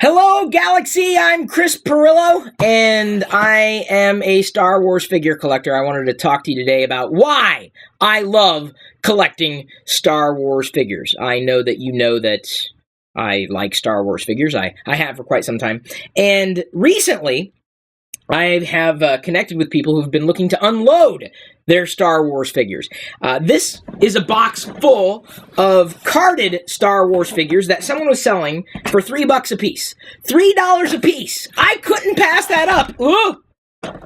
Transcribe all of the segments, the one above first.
Hello, Galaxy! I'm Chris Pirillo, and I am a Star Wars figure collector. I wanted to talk to you today about why I love collecting Star Wars figures. I know that you know that I like Star Wars figures. I have for quite some time. And recently, I have connected with people who've been looking to unload their Star Wars figures. This is a box full of carded Star Wars figures that someone was selling for $3 a piece. $3 a piece! I couldn't pass that up! Ooh!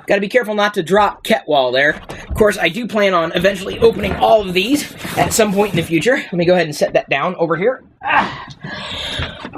Gotta be careful not to drop Ketwall there. Of course, I do plan on eventually opening all of these at some point in the future. Let me go ahead and set that down over here.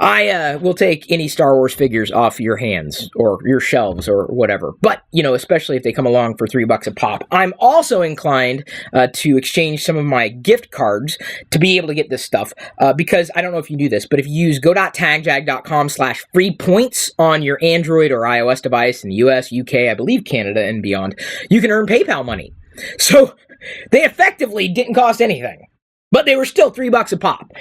I will take any Star Wars figures off your hands or your shelves or whatever. But, you know, especially if they come along for $3 a pop. I'm also inclined to exchange some of my gift cards to be able to get this stuff. Because, I don't know if you do this, but if you use go.tagjag.com/free points on your Android or iOS device in the US, UK, I believe Canada and beyond, you can earn PayPal money. So, they effectively didn't cost anything. But they were still $3 a pop.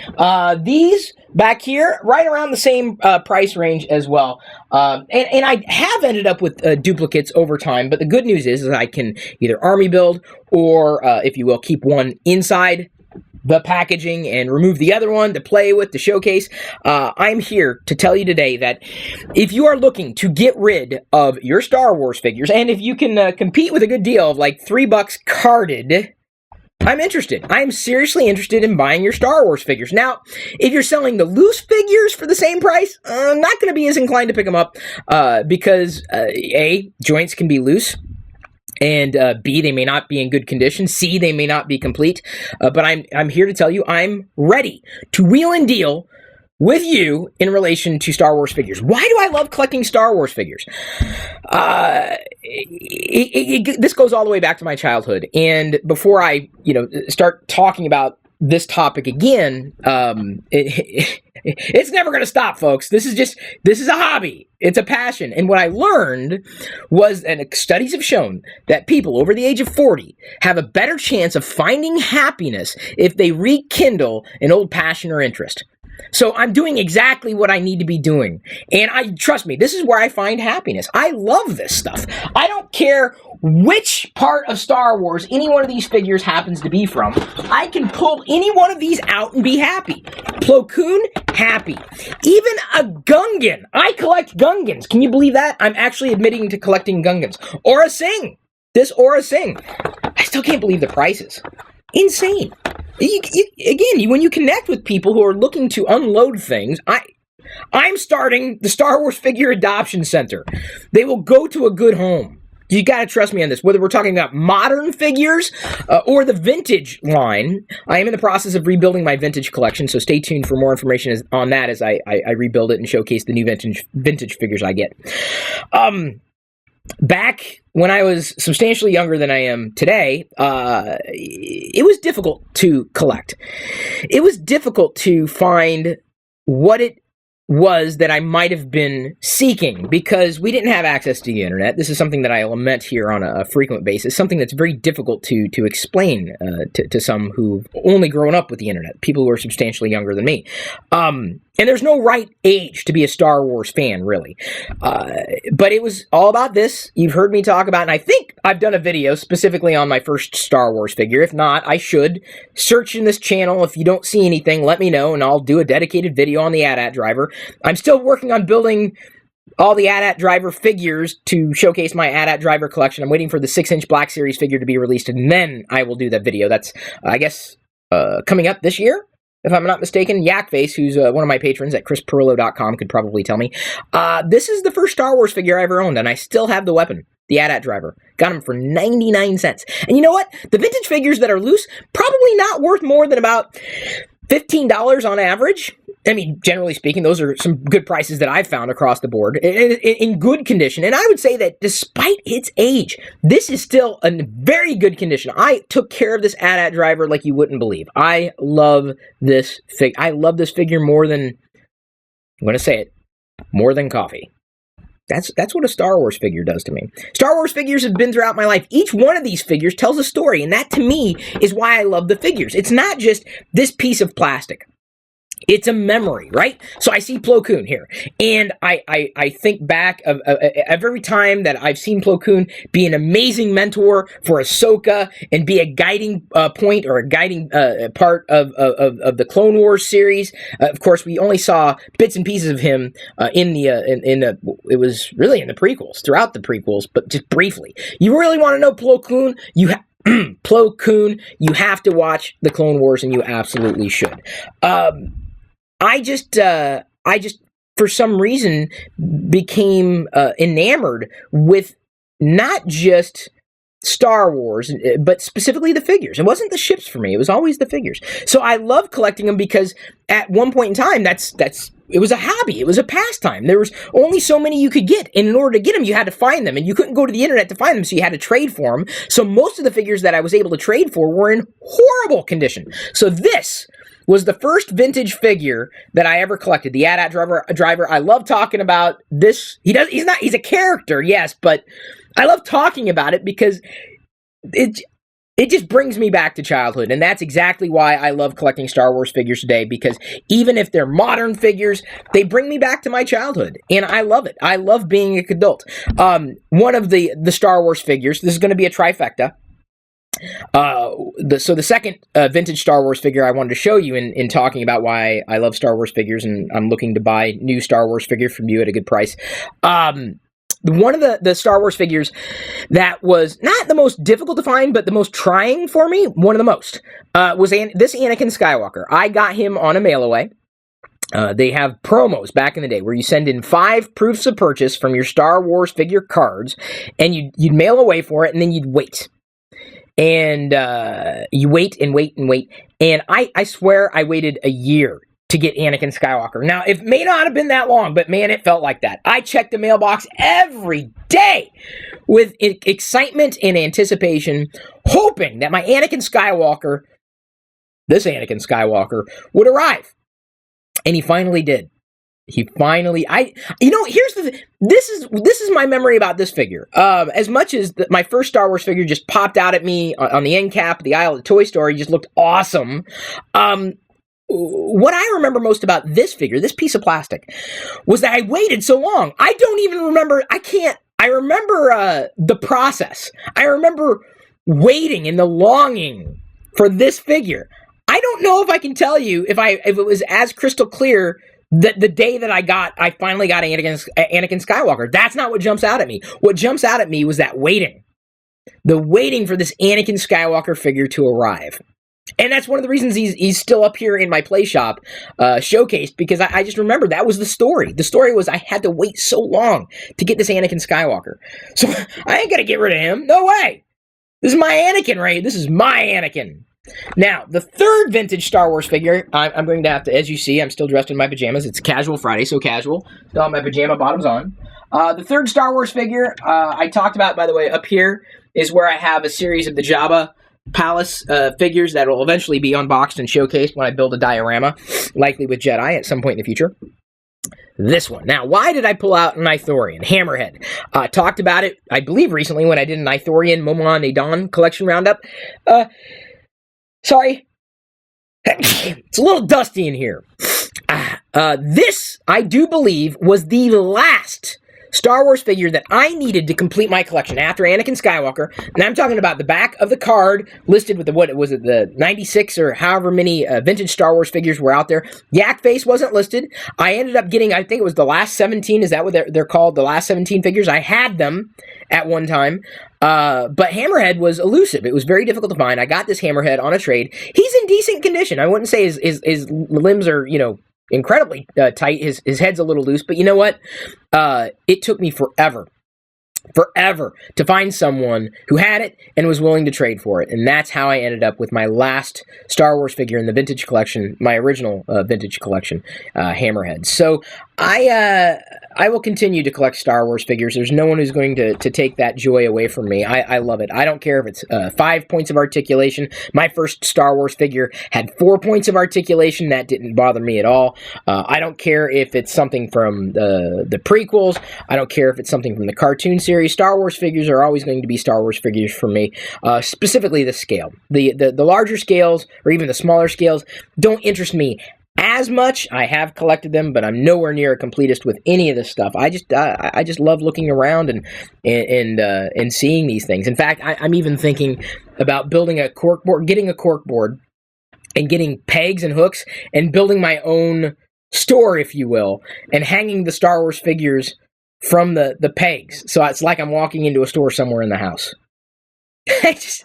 These back here, right around the same price range as well. And I have ended up with duplicates over time. But the good news is I can either army build or, if you will, keep one inside the packaging and remove the other one to play with, to showcase. I'm here to tell you today that if you are looking to get rid of your Star Wars figures, and if you can compete with a good deal of like $3 carded, I'm interested. I am seriously interested in buying your Star Wars figures. Now, if you're selling the loose figures for the same price, I'm not going to be as inclined to pick them up because, A, joints can be loose, and B, they may not be in good condition. C, they may not be complete. But I'm here to tell you I'm ready to wheel and deal with you in relation to Star Wars figures. Why do I love collecting Star Wars figures? This goes all the way back to my childhood. And before I, start talking about this topic again, it's never going to stop, folks. This is a hobby. It's a passion. And what I learned was, and studies have shown, that people over the age of 40 have a better chance of finding happiness if they rekindle an old passion or interest. So I'm doing exactly what I need to be doing. And trust me, this is where I find happiness. I love this stuff. I don't care which part of Star Wars any one of these figures happens to be from. I can pull any one of these out and be happy. Plo Koon, happy. Even a Gungan. I collect Gungans. Can you believe that? I'm actually admitting to collecting Gungans. Aura Singh. This Aura Singh. I still can't believe the prices. Insane. Again, when you connect with people who are looking to unload things, I'm starting the Star Wars Figure Adoption Center. They will go to a good home. You got to trust me on this. Whether we're talking about modern figures or the vintage line, I am in the process of rebuilding my vintage collection, so stay tuned for more information on that as I rebuild it and showcase the new vintage figures I get. Back when I was substantially younger than I am today, it was difficult to collect. It was difficult to find what it was that I might have been seeking because we didn't have access to the internet. This is something that I lament here on a frequent basis, something that's very difficult to explain to some who've only grown up with the internet, people who are substantially younger than me. And there's no right age to be a Star Wars fan, really. But it was all about this. You've heard me talk about, and I think I've done a video specifically on my first Star Wars figure. If not, I should. Search in this channel. If you don't see anything, let me know, and I'll do a dedicated video on the AT-AT driver. I'm still working on building all the AT-AT driver figures to showcase my AT-AT driver collection. I'm waiting for the 6-inch Black Series figure to be released, and then I will do that video. That's, I guess, coming up this year, if I'm not mistaken. Yakface, who's one of my patrons at chrispirillo.com, could probably tell me. This is the first Star Wars figure I ever owned, and I still have the weapon, the AT-AT driver. Got them for 99 cents. And you know what? The vintage figures that are loose, probably not worth more than about $15 on average. I mean, generally speaking, those are some good prices that I've found across the board in good condition. And I would say that despite its age, this is still in very good condition. I took care of this AT-AT driver like you wouldn't believe. I love this I love this figure more than, I'm going to say it, more than coffee. That's what a Star Wars figure does to me. Star Wars figures have been throughout my life. Each one of these figures tells a story, and that to me is why I love the figures. It's not just this piece of plastic. It's a memory, right? So I see Plo Koon here, and I think back of every time that I've seen Plo Koon be an amazing mentor for Ahsoka and be a guiding point or a guiding part of the Clone Wars series. Of course, we only saw bits and pieces of him it was really in the prequels, throughout the prequels, but just briefly. You really want to know Plo Koon? Plo Koon, you have to watch the Clone Wars, and you absolutely should. I just for some reason became enamored with not just Star Wars, but specifically the figures. It wasn't the ships for me. It was always the figures. So I love collecting them because at one point in time, it was a hobby. It was a pastime. There was only so many you could get. And in order to get them, you had to find them. And you couldn't go to the internet to find them, so you had to trade for them. So most of the figures that I was able to trade for were in horrible condition. So this was the first vintage figure that I ever collected. The AT-AT driver. I love talking about this. He's a character, yes, but I love talking about it because it just brings me back to childhood. And that's exactly why I love collecting Star Wars figures today, because even if they're modern figures, they bring me back to my childhood. And I love it. I love being an adult. One of the Star Wars figures, this is going to be a trifecta. So the second vintage Star Wars figure I wanted to show you in talking about why I love Star Wars figures, and I'm looking to buy new Star Wars figure from you at a good price. One of the Star Wars figures that was not the most difficult to find, but the most trying for me, one of the most, was this Anakin Skywalker. I got him on a mail-away. They have promos back in the day where you send in 5 proofs of purchase from your Star Wars figure cards, and you'd mail away for it, and then you'd wait. And you wait and wait and wait. And I swear I waited a year to get Anakin Skywalker. Now, it may not have been that long, but man, it felt like that. I checked the mailbox every day with excitement and anticipation, hoping that my Anakin Skywalker, this Anakin Skywalker, would arrive. And he finally did. Here's this is my memory about this figure. As much as my first Star Wars figure just popped out at me on the end cap of the aisle at the toy store, he just looked awesome. What I remember most about this figure, this piece of plastic, was that I waited so long. I don't even remember. I remember the process. I remember waiting and the longing for this figure. I don't know if I can tell you if it was as crystal clear the day that I finally got Anakin Skywalker. That's not what jumps out at me. What jumps out at me was that waiting. The waiting for this Anakin Skywalker figure to arrive. And that's one of the reasons he's still up here in my play shop, showcased, because I just remember that was the story. The story was I had to wait so long to get this Anakin Skywalker. So I ain't gonna get rid of him. No way. This is my Anakin, Ray. This is my Anakin. Now, the third vintage Star Wars figure, I'm going to have to, as you see, I'm still dressed in my pajamas. It's Casual Friday, so casual. Still have my pajama bottoms on. The third Star Wars figure I talked about, by the way, up here is where I have a series of the Jabba Palace figures that will eventually be unboxed and showcased when I build a diorama, likely with Jedi at some point in the future. This one. Now, why did I pull out an Ithorian? Hammerhead. Talked about it, I believe, recently when I did an Ithorian Momon Adon collection roundup. Sorry. It's a little dusty in here. This, I do believe, was the last Star Wars figure that I needed to complete my collection after Anakin Skywalker. And I'm talking about the back of the card listed with the 96 or however many vintage Star Wars figures were out there. Yak Face wasn't listed. I ended up getting, I think it was the last 17. Is that what they're called? The last 17 figures? I had them at one time. But Hammerhead was elusive. It was very difficult to find. I got this Hammerhead on a trade. He's in decent condition. I wouldn't say his limbs are, incredibly tight. His head's a little loose, but you know what? It took me forever to find someone who had it and was willing to trade for it. And that's how I ended up with my last Star Wars figure in the vintage collection, my original vintage collection, Hammerhead. So I will continue to collect Star Wars figures. There's no one who's going to take that joy away from me. I love it. I don't care if it's 5 points of articulation. My first Star Wars figure had 4 points of articulation. That didn't bother me at all. I don't care if it's something from the prequels. I don't care if it's something from the cartoon series. Star Wars figures are always going to be Star Wars figures for me. Specifically the scale. The larger scales or even the smaller scales don't interest me as much. I have collected them, but I'm nowhere near a completist with any of this stuff. I just love looking around and seeing these things. In fact, I'm even thinking about building a corkboard, getting a corkboard, and getting pegs and hooks, and building my own store, if you will, and hanging the Star Wars figures from the pegs. So it's like I'm walking into a store somewhere in the house. It's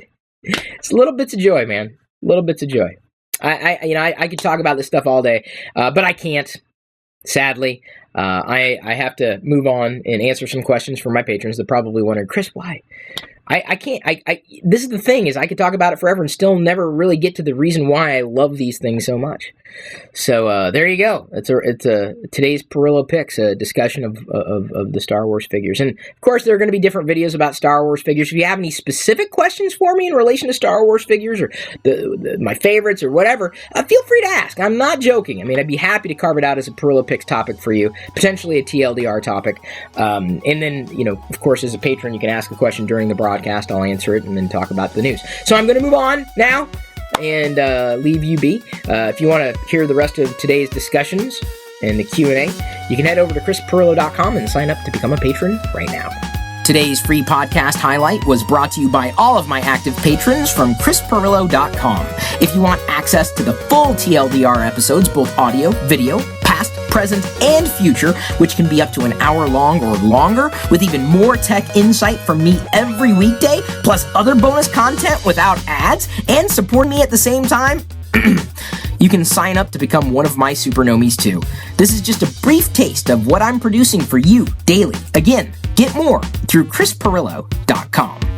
little bits of joy, man. Little bits of joy. I could talk about this stuff all day, but I can't. Sadly, I have to move on and answer some questions from my patrons that probably wondering, Chris, why? I can't. This is the thing, is I could talk about it forever and still never really get to the reason why I love these things so much. So there you go. It's today's Pirillo Picks, a discussion of the Star Wars figures. And of course, there are going to be different videos about Star Wars figures. If you have any specific questions for me in relation to Star Wars figures, or my favorites, or whatever, feel free to ask. I'm not joking. I mean, I'd be happy to carve it out as a Pirillo Picks topic for you, potentially a TLDR topic. And then, of course, as a patron, you can ask a question during the broadcast. I'll answer it and then talk about the news. So I'm going to move on now and leave you be. If you want to hear the rest of today's discussions and the Q&A, you can head over to chrispirillo.com and sign up to become a patron right now. Today's free podcast highlight was brought to you by all of my active patrons from chrispirillo.com. If you want access to the full TLDR episodes, both audio, video, past, present, and future, which can be up to an hour long or longer, with even more tech insight from me every weekday, plus other bonus content without ads, and support me at the same time, you can sign up to become one of my supernomies too. This is just a brief taste of what I'm producing for you daily. Again, get more through chrispirillo.com.